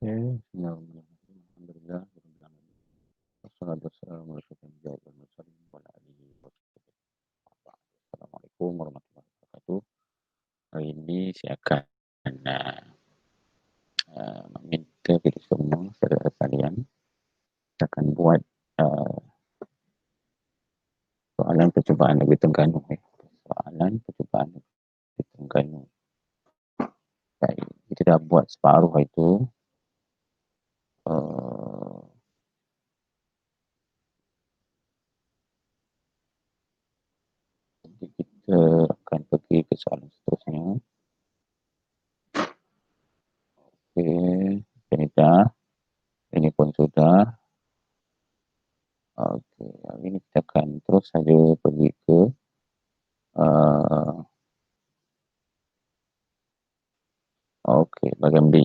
Oke, bismillahirrahmanirrahim. Alhamdulillah, rabbil alamin. Wassalatu wassalamu ala asyrofil anbiya'i wal mursalin wa ala alihi wa sahbihi. Assalamualaikum warahmatullahi wabarakatuh. Hari ini saya akan meminta kita semua saudara sekalian, kita akan buat uh, soalan percubaan Negeri Terengganu. Soalan percubaan Negeri Terengganu. Baik, kita dah buat separuh itu. Uh, Jadi kita akan pergi ke soalan seterusnya. Okey, ini dah. Ini pun sudah. Okey, hari ini kita akan terus saja pergi ke uh, okey, bahagian B.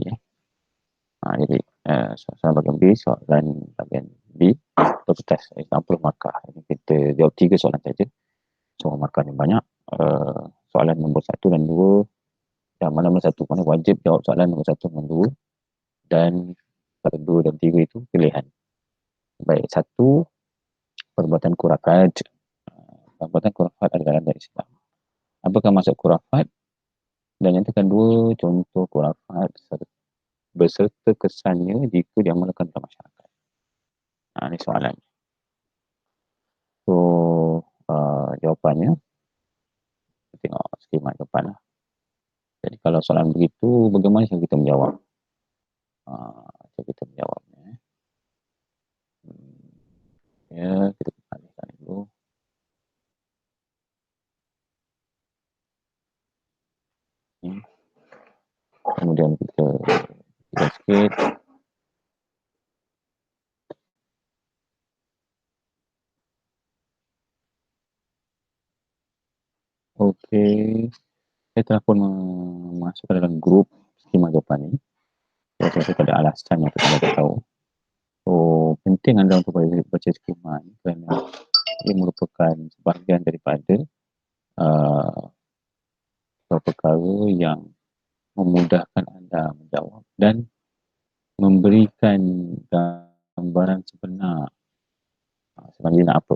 Jadi soalan bahagian B, soalan bahagian B kertas 60 markah. Ini kita jawab 3 soalan saja. So markahnya banyak. Soalan nombor 1 dan 2, mana-mana satu, mana wajib jawab soalan nombor 1 dan 2, dan pada 2 dan 3 itu pilihan. Baik, 1, perbuatan kurafat. Perbuatan kurafat adalah dari Islam. Apakah masuk kurafat? Dan yang kedua, contoh kurafat beserta kesannya jika diamalkan dalam masyarakat. Ini soalan. So, jawapannya, kita tengok skema jawapan lah. Jadi kalau soalan begitu, bagaimana cara kita menjawab? Cara kita menjawabnya. Ya, kita alihkan dulu. Kemudian kita sikit. Okey. Saya telah pun masuk ke dalam grup skema jawapan ini. Saya ada alasan yang kita tahu. So, penting anda untuk baca skema ini kerana ia merupakan sebahagian daripada perkara yang memudahkan anda menjawab dan memberikan gambaran sebenar sebenarnya nak apa.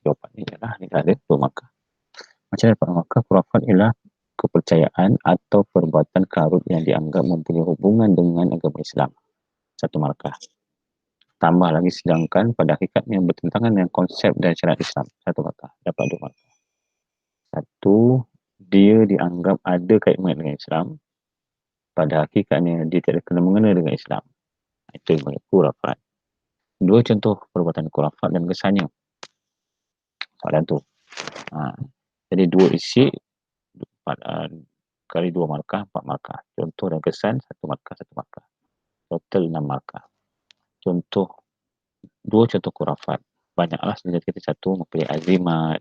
Jawapan ini ialah ni ada 2 markah. Macam dapat markah, khurafat ialah kepercayaan atau perbuatan karut yang dianggap mempunyai hubungan dengan agama Islam. 1 markah. Tambah lagi sedangkan pada hakikatnya bertentangan dengan konsep dan syariat Islam. 1 markah. Dapat 2 markah. 1, dia dianggap ada kaitan dengan Islam. Pada hakikatnya dia tidak kena mengena dengan Islam. Itu yang khurafat. 2 contoh perbuatan khurafat dan kesannya. Soalan tu. Jadi 2 isi, kali 2 markah, 4 markah. Contoh dan kesan, 1 markah, 1 markah. Total 6 markah. Contoh, 2 contoh khurafat. Banyaklah sebenarnya kita. 1 mempunyai azimat,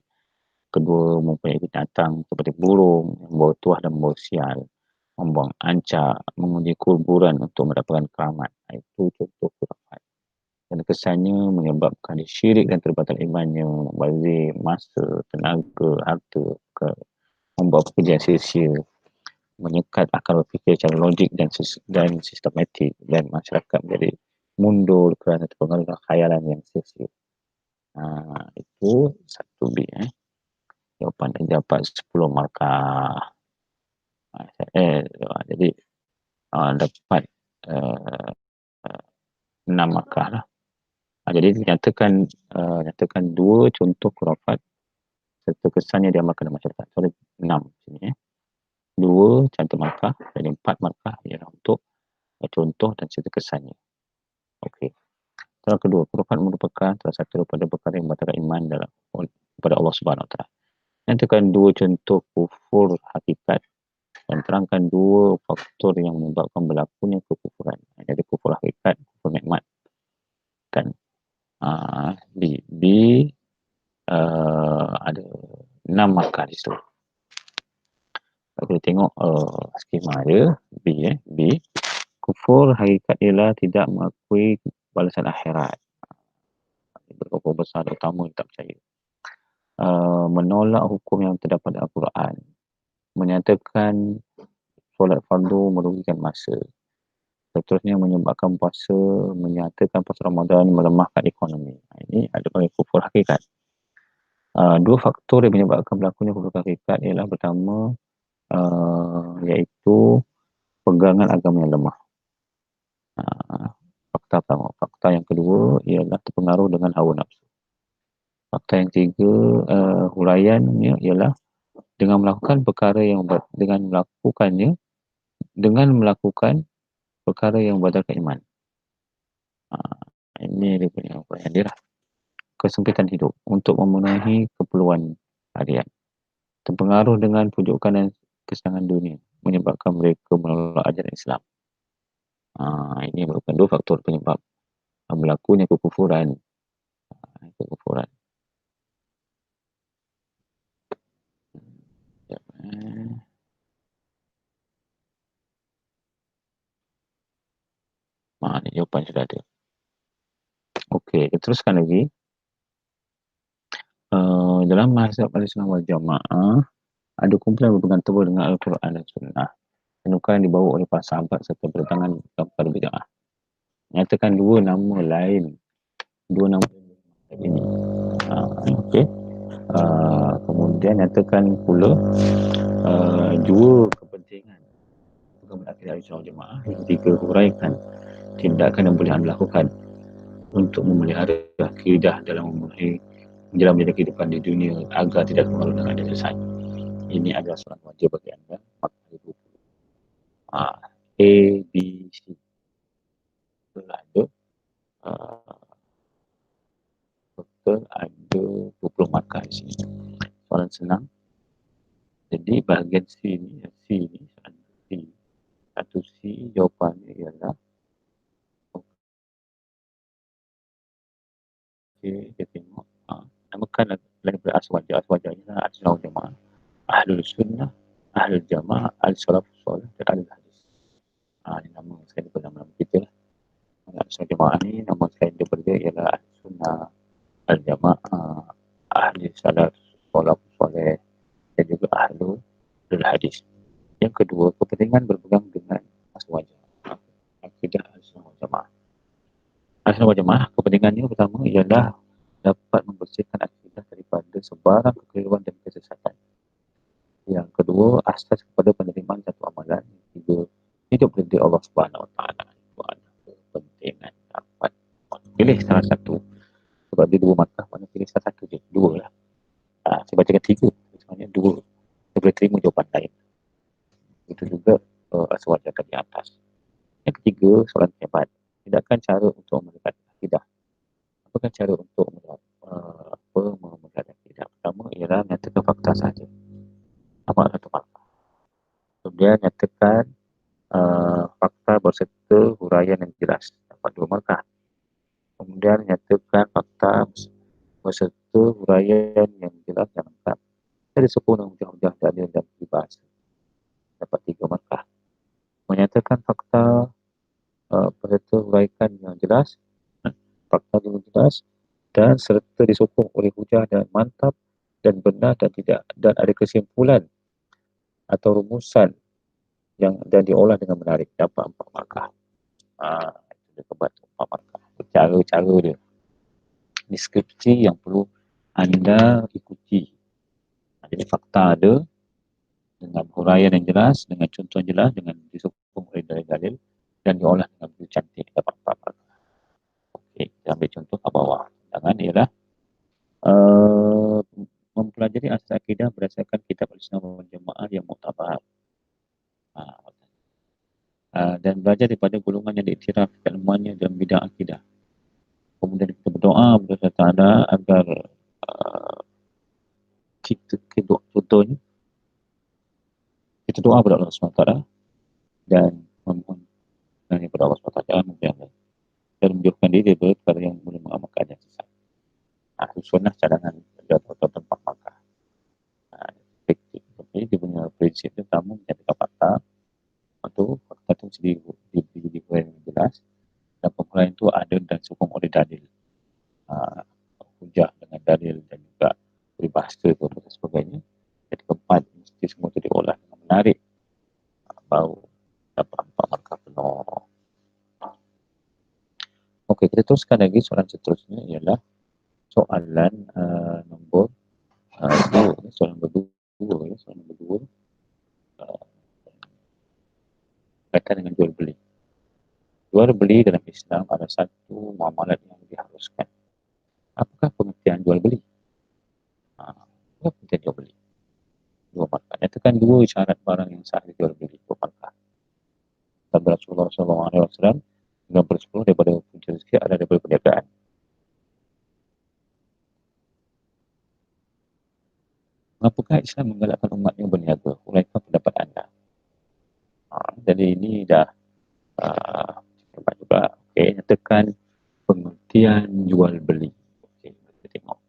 kedua mempunyai binatang seperti burung yang membawa tuah dan membawa sial, membuang ancak, menguji kuburan untuk mendapatkan keramat. Itu contoh khurafat. Dan kesannya menyebabkan syirik dan terbatal imannya, membazir masa, tenaga, harta, membuat pekerjaan sia-sia, menyekat akal berfikir secara logik dan sistematik, dan masyarakat menjadi mundur kerana terpengaruh dengan khayalan yang sia-sia. Itu 1B. Jawapan dia dapat 10 markah. Jadi dapat 6 markah lah. Jadi nyatakan 2 contoh khurafat serta kesannya diamalkan dalam masyarakat. So, 6 sini. 2 contoh markah, jadi 4 markah ialah untuk contoh dan serta kesannya. Okey. Soalan kedua, khurafat merupakan salah satu daripada perkara yang membatalkan iman kepada Allah Subhanahu Wa Taala. Nyatakan 2 contoh kufur hakikat dan terangkan 2 faktor yang menyebabkan berlakunya kekufuran. Jadi kufur hakikat, kufur nikmat. Kan? B ada 6 markah di situ. Kita tengok skema dia. B. Kufur hakikat ialah tidak mengakui balasan akhirat. Berapa besar utama yang tak percaya. Menolak hukum yang terdapat dalam Al-Quran. Menyatakan solat fardu merugikan masa. Seterusnya menyebabkan puasa, menyatakan puasa Ramadan, melemahkan ekonomi. Ini adalah kufur hakikat. Dua faktor yang menyebabkan berlakunya kufur hakikat ialah pertama, iaitu pegangan agama yang lemah. Fakta pertama. Fakta yang kedua ialah terpengaruh dengan hawa nafsu. Fakta yang ketiga, huraiannya ialah dengan melakukan perkara yang dengan melakukan perkara yang membatalkan iman. Ini dia punya huraian dia lah. Kesempitan hidup untuk memenuhi keperluan harian. Terpengaruh dengan pujukan dan kesenangan dunia menyebabkan mereka menolak ajaran Islam. Ini merupakan dua faktor penyebab berlakunya kekufuran. Kekufuran. Ini jawapan sudah ada. Okey, teruskan lagi. Dalam mazhab Ahlussunnah wal Jamaah, ada kumpulan berpegang teguh dengan Al-Quran dan Sunnah. Penukaran dibawa oleh para sahabat serta bertangan kepada bid'ah. Nyatakan dua nama lain ini. Okey. Kemudian nyatakan pula dua kepentingan pegangan akidah Ahlussunnah wal Jamaah yang ketiga huraikan tindakan yang boleh anda lakukan untuk memelihara akidah dalam menjalani kehidupan di dunia agar tidak terpengaruh dengan ada sesat. Ini adalah soalan wajib bagi anda. A, B, C. Betul ada. Betul ada 20 markah di sini. Soalan senang. Jadi bahagian C ni, satu C jawapannya ialah kita tengok. Namakan lain beraswaja. Aswaja ni lah Ahlussunnah wal Jamaah. Ahlul Sunnah, Ahlul Jamaah, Al-Salaf Salih dan Al-Hadis. Ini nama sekali daripada nama kita lah. Ahlussunnah Jamaah ni nama sekali daripada dia ialah Al-Sunnah, Al-Jamaah, Ahli Salaf Salaf Salih dan juga Ahlul Hadis. Yang kedua, kepentingan berpegang dengan aswaja. Akidah Ahlussunnah wal Jamaah. Ahlussunnah wal Jamaah kepentingannya pertama ialah dapat membersihkan akidah daripada sebarang kekeliruan dan kesesatan. Yang kedua, asas kepada penerimaan satu amalan. Yang ketiga, hidup dari Allah Subhanahu Wa Taala. Itu adalah kepentingan dapat pilih salah satu. Sebab dia dua markah, mana pilih salah satu je. Dua lah. Saya bacakan tiga. Sebenarnya dua. Saya boleh terima jawapan lain. Itu juga aswaja di atas. Yang ketiga, soalan hebat. Tidakkan cara untuk melihat akidah. Apakah cara untuk melihat akidah? Pertama ialah nyatakan fakta sahaja. Apa satu fakta? Kemudian nyatakan fakta berserta huraian yang jelas. Dapat dua markah. Kemudian nyatakan fakta berserta huraian yang jelas dan lengkap. Dari sepuluh hujah-hujah dalil dan peribahasa. Dapat 3 markah. Menyatakan fakta berserta huraian yang jelas, fakta yang jelas dan serta disokong oleh hujah dan mantap dan benar dan tidak, dan ada kesimpulan atau rumusan yang dan diolah dengan menarik, dapat 4 markah. Itu dia kebat 4 markah. Cara-cara dia, deskripsi yang perlu anda ikuti. Jadi fakta ada dengan huraian yang jelas, dengan contoh yang jelas, dengan disokong oleh dalil-dalil dan diolah dengan begitu cantik, dapat 4 markah. Okey, kita ambil contoh kat bawah. Tangan ialah mempelajari asas akidah berdasarkan kitab Al-Sunnah wal Jamaah yang muktabar. Dan belajar daripada golongan yang diiktiraf keilmuannya dalam bidang akidah. Kemudian kita berdoa kepada Allah Ta'ala agar kita contohnya kita doa kepada Allah SWT dan memohon kepada Allah SWT dan menjauhkan diri daripada perkara yang boleh mengamalkan yang sesat. Sunnah cadangan atau tempat makan. Jadi dia punya prinsip dia pertama menyatakan fakta atau fakta itu diberi yang jelas dan penguraian itu ada dan sokong oleh dalil, hujah dengan dalil dan juga peribahasa dan sebagainya. Jadi keempat, mesti semua itu diolah dengan menarik, baru dapat 4 markah penuh. Okey, kita teruskan lagi soalan seterusnya ialah soalan nombor 2, soalan nombor 2 ya, soalan nombor 2 berkaitan dengan jual beli. Jual beli dalam Islam ada satu muamalat yang diharuskan. Apakah pengertian jual beli? Apa pengertian jual beli? Dua markah. Nyatakan dua isyarat barang yang sah dijual beli. Dua markah. Sabda Rasulullah SAW 90 daripada punca rezeki ada daripada perniagaan. Mengapakah Islam menggalakkan umatnya berniaga? Ulaikah pendapat anda? Jadi ini dah hebat juga. Okey, nyatakan pengertian jual beli. Okey, kita tengok.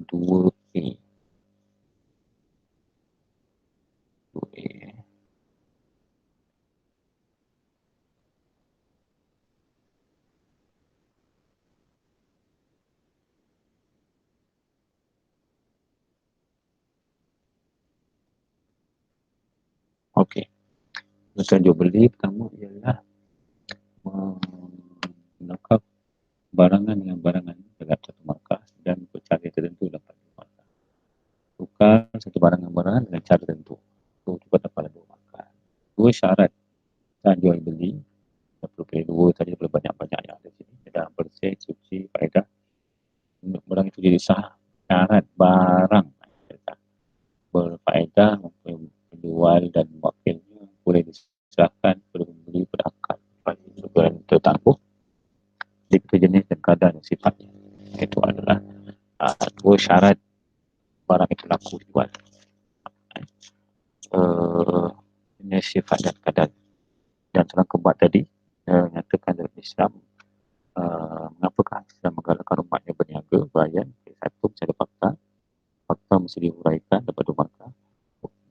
2A. 2A. Okey. Pengertian jual beli pertama ialah menukar barangan dengan barangan dalam satu markah dan bercara tertentu dapat dua markah. Tukar satu barang dengan barangan dengan cara tertentu. Itu juga dapat dua markah. Dua syarat dan jual beli. Tak perlu pilih dua tadi, perlu banyak-banyak yang ada sini. Ada bersih, suci, faedah. Barang itu jadi sah. Syarat barang berfaedah untuk penjual dan wakilnya boleh diserahkan kepada pembeli pada akal. Sebagai tertangguh dikta jenis dan kadar dan sifatnya. Itu adalah dua syarat barang itu laku dijual. Jenis sifat dan kadar. Dan soalan keempat tadi nyatakan dalam Islam mengapakah Islam menggalakkan umatnya berniaga, bayan. Satu, mencari fakta. Fakta mesti dihuraikan dapat dua markah.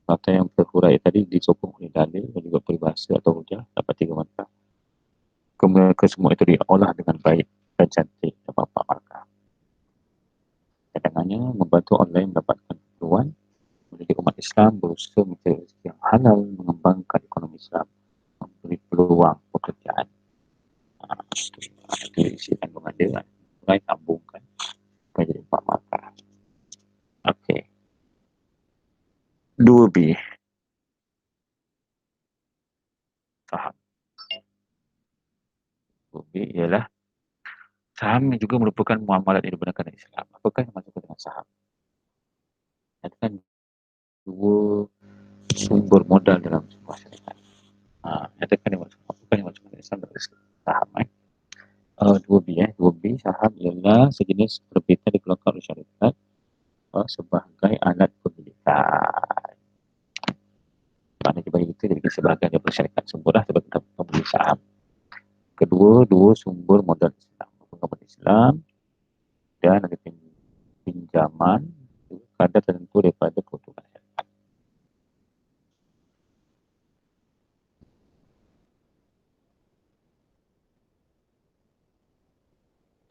Fakta yang terhurai tadi disokong oleh dalil dan juga peribahasa atau hujah dapat tiga markah. Kemudian kesemua itu diolah dengan baik dan cantik dapat empat markah. Cadangannya membantu online mendapatkan peluang menjadi umat Islam berusaha mencari rezeki yang halal, mengembangkan ekonomi Islam, memberi peluang pekerjaan. Itu isi kandungan dia, mulai sambungkan menjadi empat markah. Okey. 2B. Saham. 2B ialah saham yang juga merupakan muamalat yang dibenarkan oleh Islam. Apakah yang masuk dengan saham? Nyatakan dua sumber modal dalam sebuah syarikat. Nyatakan yang masuk. Apakah yang masuk dengan Islam dari saham? 2B. 2B saham ialah sejenis perbetan dikeluarkan oleh syarikat sebagai alat pemilikan. Mana dibagi kita jadi sebahagian daripada syarikat sempurna sebagai pembeli saham. Kedua, dua sumber modal Islam. Pengamal Islam dan ada pinjaman kadar tertentu daripada keuntungan syarikat.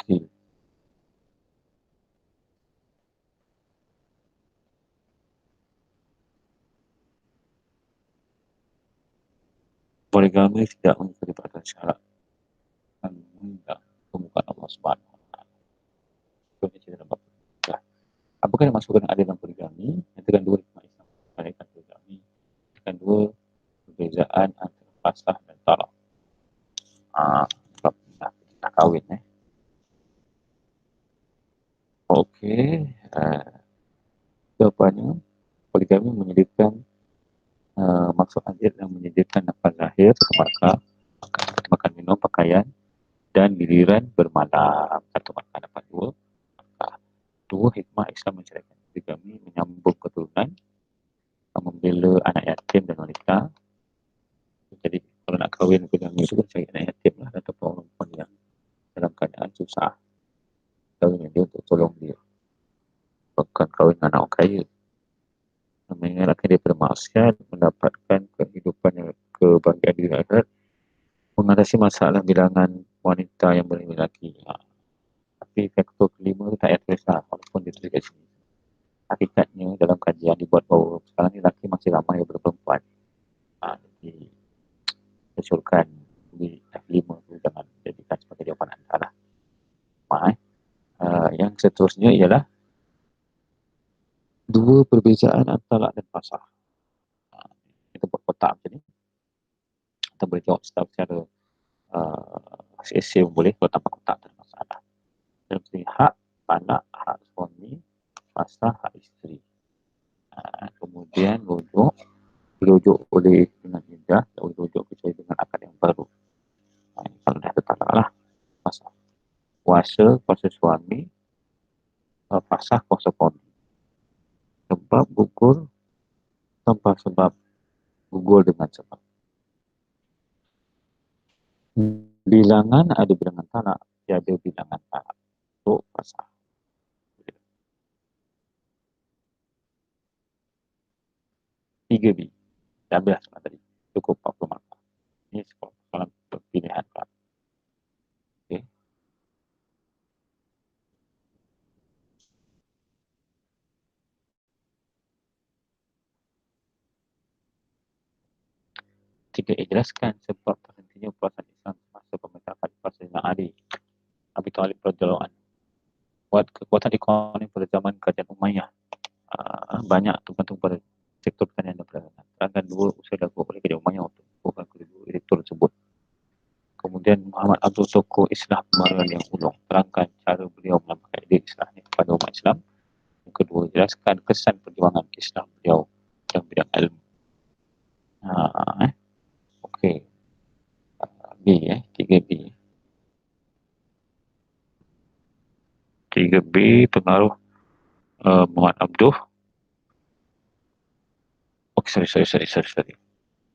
Okay. Poligami tidak mengikuti peraturan syarak dan menunda pembukaan Allah Subhanahu Wa Taala. Apakah yang masuk dengan aliran poligami? Nyatakan dua hikmah Islam mengenai poligami. Nyatakan dua perbezaan antara fasah dan talak. Sebab nak kahwin Okey. Jawapannya poligami menyediakan maksud hadir yang menyediakan nafas lahir, markah, makan minum, pakaian dan giliran bermalam. Satu markah dapat dua. Dua hikmah Islam mensyariatkan poligami menyambung keturunan, membela anak yatim dan wanita. Jadi kalau nak kahwin poligami itu kan cari anak yatim lah ataupun orang perempuan yang dalam keadaan susah. Kahwin dia untuk tolong dia. Bukan kahwin dengan anak kaya. Mengelakkan daripada maksiat, mendapatkan kehidupan yang kebahagiaan di akhirat, mengatasi masalah bilangan wanita yang boleh lelaki. Tapi faktor kelima tu tak payah tulis lah, walaupun dia tulis kat sini. Hakikatnya dalam kajian dibuat bahawa sekarang ni lelaki masih ramai daripada perempuan. Jadi usulkan di F5 tu jangan jadikan sebagai jawapan anda lah. seterusnya ialah dua perbezaan antara dan pasal. Kita buat kotak macam ni. Kita boleh jawab secara essay pun boleh, kalau tanpa kotak tak ada masalah. Dan hak anak, hak suami, pasal hak isteri. Kemudian dirujuk oleh dengan indah, dan dirujuk kecuali dengan akad yang baru. Kalau dah tertangkap pasal kuasa suami, pasal kuasa suami. Sebab gugur tanpa sebab, gugur dengan sebab. Bilangan ada bilangan talak, tiada bilangan talak. Untuk pasal. 3B. Dah habis soalan tadi. Cukup 40 markah. Ini soalan pilihan. Okay. Tidak jelaskan sebab terhentinya puasan Islam semasa pemerintahan Sayyidina Ali Abi Talib radhiyallahu anhu. Kekuatan ekonomi pada zaman kerajaan Umayyah banyak tergantung pada sektor pertanian dan perdagangan. Terangkan dua usaha dilakukan oleh kerajaan Umayyah untuk membuka kedua sektor tersebut. Kemudian Muhammad Abdul tokoh Islam Pembaruan yang ulung. Terangkan cara beliau melampirkan ide Islamnya kepada umat Islam. Yang kedua, jelaskan kesan perjuangan Islam beliau dalam bidang ilmu. Okey. B 3B. 3B pengaruh Muhammad Abduh. Sorry.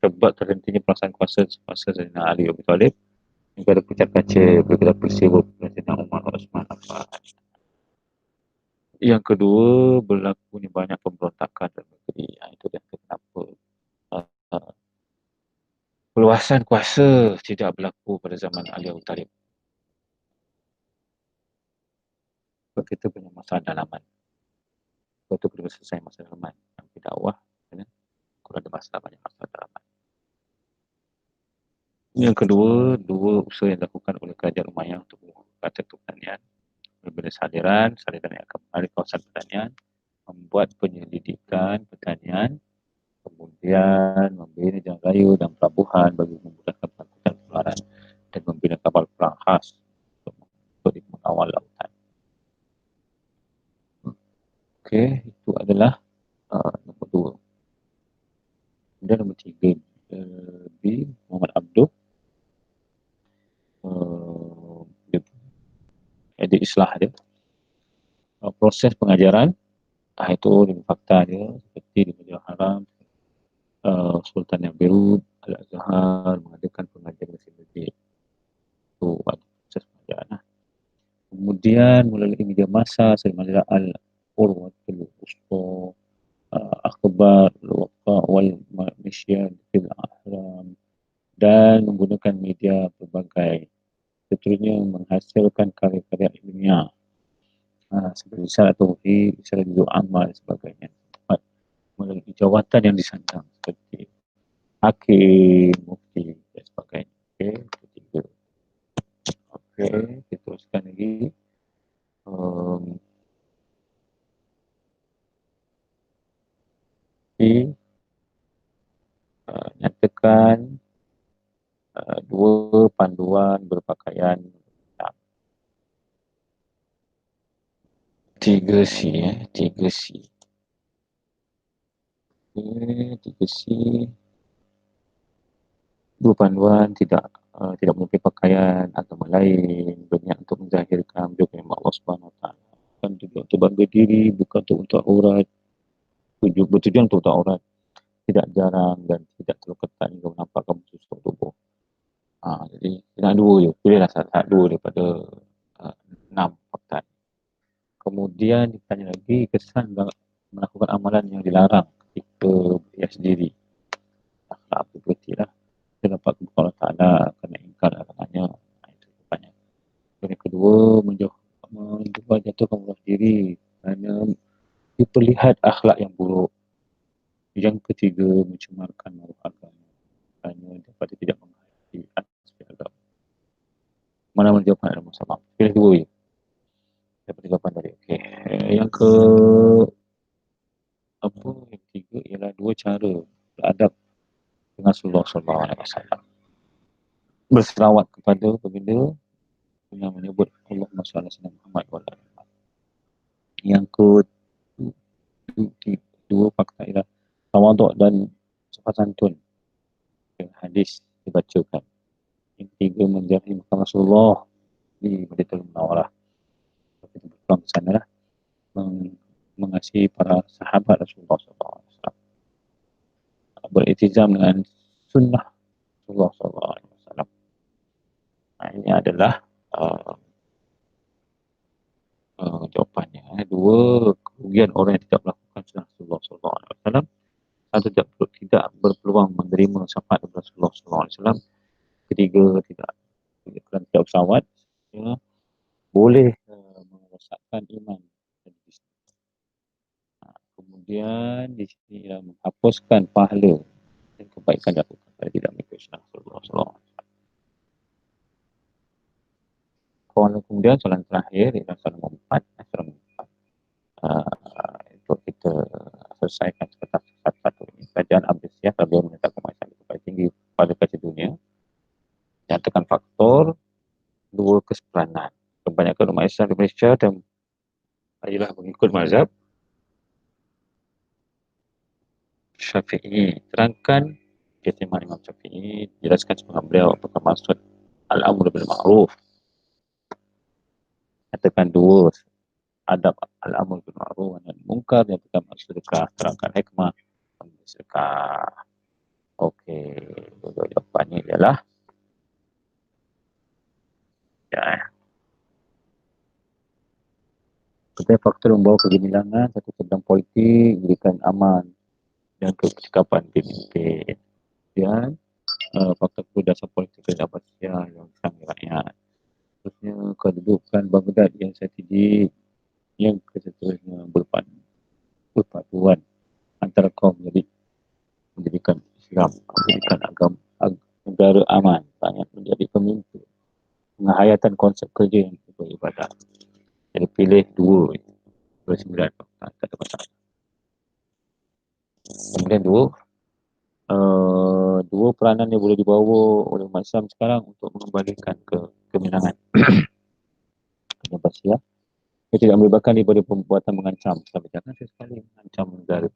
Sebab terhentinya pelaksanaan kuasa semasa Sayyidina Ali Abi Talib. Negara pucat kaca berbeda peristiwa Sayyidina Umar Osman Affan. Yang kedua, berlakunya banyak pemberontakan dalam negeri. Itu yang kenapa perluasan kuasa tidak berlaku pada zaman Ali Abi Talib. Sebab kita punya masalah dalaman. Sebab itu perlu selesai masalah dalaman. Yang dakwah, kalau ada masalah, banyak masalah dalaman. Yang kedua, dua usaha yang dilakukan oleh kerajaan Umayyah untuk membuka sektor pertanian, berbeda saliran yang akan mengalih kawasan pertanian, membuat penyelidikan pertanian, kemudian membina jalan raya dan pelabuhan bagi memudahkan pengangkutan pengeluaran dan membina kapal perang khas untuk mengawal lautan. Okey, itu adalah nombor 2. Kemudian nombor 3, B. Muhammad Abduh. Edit islah dia. Proses pengajaran, itu dengan fakta dia, seperti di Masjidil Haram, Sultan yang Beirut, Al-Azhar mengadakan pengajaran masjid-masjid. Itu ada proses pengajaran. Kemudian melalui media massa, saya majalah Al-Urwatul Wusta, Akhbar, Al-Waqa wal Misyan fil Ahram, dan menggunakan media berbagai. Seterusnya menghasilkan karya-karya ilmiah seperti Risalah Tauhid, Risalah Juzul Amal dan sebagainya. Melalui jawatan yang disandang seperti Hakim, Mufti dan sebagainya. Okey, ketiga. Okey, kita teruskan lagi. Nyatakan dua panduan berpakaian. 3C 3C. 3C. Dua panduan tidak memakai pakaian agama lain, berniat untuk menzahirkan wujud Allah Subhanahu Wa Taala. Bukan tujuan untuk bangga diri, bukan untuk aurat. Bertujuan untuk aurat. Tidak jarang dan tidak terlalu ketat hingga menampakkan susuk tubuh. Jadi nak dua je, pilihlah dua daripada 6 fakta. Kemudian ditanya lagi kesan melakukan amalan yang dilarang ketika berhias diri. Akhlak berarti lah. Kita dapat kepada Allah Ta'ala kerana ingkar larangannya. Itu rupanya. Yang kedua, menjatuhkan Allah diri kerana diperlihat akhlak yang buruk. Yang ketiga, mencemarkan maruah agama kerana dapat tidak menghayati aspek agama. Mana menjawabkan ada masalah? Pilih dua je. Seperti jawapan tadi. Okey. Yang ke apa yang ketiga ialah dua cara beradab dengan Rasulullah sallallahu alaihi wasallam. Berselawat kepada baginda dengan menyebut Allahumma shalli ala sayyidina Muhammad wa ala alihi. Yang kedua fakta ialah tawaduk dan sopan santun dengan hadis dibacakan. Yang ketiga menjadi makam Rasulullah di Madinatul Munawwarah. Kita berpulang ke sana lah mengasihi para sahabat Rasulullah SAW, beriltizam dengan sunnah Rasulullah SAW. Ini adalah jawapannya. Dua, kerugian orang yang tidak melakukan sunnah Rasulullah SAW. Satu, tidak berpeluang menerima syafaat Rasulullah SAW. Ketiga, kerana tidak bersawat, ya, boleh merosakkan iman. Kemudian di sini menghapuskan pahala dan kebaikan dilakukan kalau tidak mengikut sunnah Rasulullah SAW. Kemudian soalan terakhir ialah soalan nombor 4. Untuk kita selesaikan satu-satu ini. Kerajaan Abbasiyah beliau menetapkan masyarakat terbaik tinggi pada kaca dunia. Nyatakan faktor dua keseperanan. Kebanyakan umat Islam di Malaysia dan ialah mengikut mazhab Syafi'i. Terangkan keistimewaan Imam Syafi'i, jelaskan sebagai beliau apakah maksud al-amr bil ma'ruf. Nyatakan dua adab al-amr bil ma'ruf dan munkar, nyatakan sedekah, terangkan hikmah sedekah. Okey, jawapannya ialah ya. Ketika faktor membawa kegemilangan, satu sedang politik, berikan aman dan kepercakapan pemimpin. Dan faktor berdasar politik dan Abbasiyah yang sangat rakyat. Terusnya kedudukan Baghdad yang strategik, yang keseterusnya berpaduan antara kaum menjadikan Islam, menjadikan agama negara aman, banyak menjadi pemimpin, penghayatan konsep kerja yang beribadah. Jadi pilih dua, 29 kata pasal. Kemudian dua peranan yang boleh dibawa oleh umat Islam sekarang untuk mengembalikan kemenangan. Abbasiyah, ia tidak melibatkan daripada perbuatan mengancam, tapi jangan sekali mengancam negara.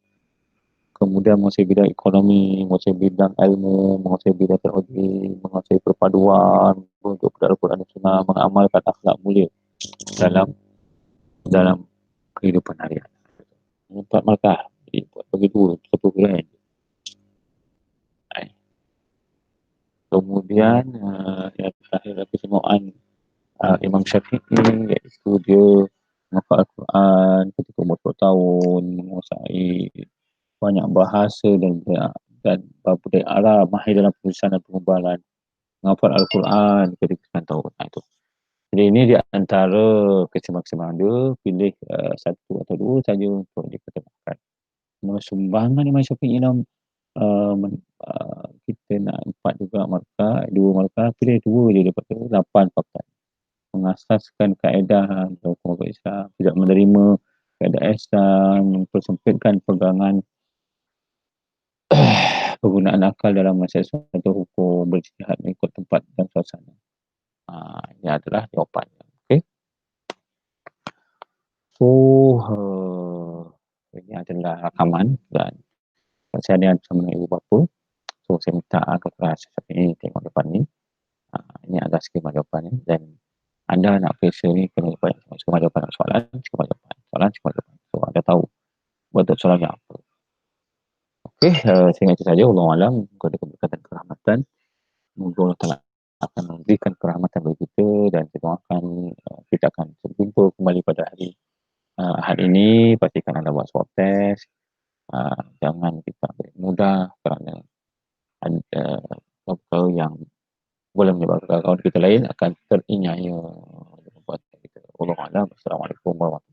Kemudian menguasai bidang ekonomi, menguasai bidang ilmu, menguasai bidang teknologi, menguasai perpaduan untuk Al-Quran dan Sunnah, mengamalkan akhlak mulia dalam kehidupan harian. Empat markah dibuat bagi dua, satu grand. Kemudian yang terakhir kesemuaan Imam Syafi'i, iaitu dia menghafal Al-Quran ketika umur 10 tahun, menguasai banyak bahasa dan budaya Arab, mahir dalam penulisan dan pengubalan, menghafal Al-Quran ketika 9 tahun. Itu. Jadi ini di antara kesemuan-kesemuan dia, pilih satu atau dua saja untuk dikatakan. Sumbangan Imam Syafi'i dalam kita nak 4 juga markah, 2 markah, pilih 2 je daripada 8 fakta. Mengasaskan kaedah hukum Islam, tidak menerima kaedah Islam, mempersempitkan pegangan penggunaan akal dalam mensiasat hukum, berjihad mengikut tempat dan suasana. Ini adalah jawapannya. Okay. So, ini adalah rakaman dan saya ada bersama dengan ibu bapa. So, saya minta kepada Syafi'i tengok depan ni. Ini agak skema jawapannya dan anda nak periksa ni kena banyak skema jawapan soalan, skema jawapan. So, anda tahu betul soalannya apa. Okey, saya ingat itu saja. Wallahualam, kepada keberkatan kerahmatan. Semoga Allah Ta'ala akan memberikan kerahmatan bagi kita dan kita akan berjumpa kembali pada hari ini. Pastikan anda buat swab test. Jangan kita mudah kerana ada doktor yang boleh menyebabkan kawan kita lain akan terinyaya. Wallahualam. Assalamualaikum warahmatullahi wabarakatuh.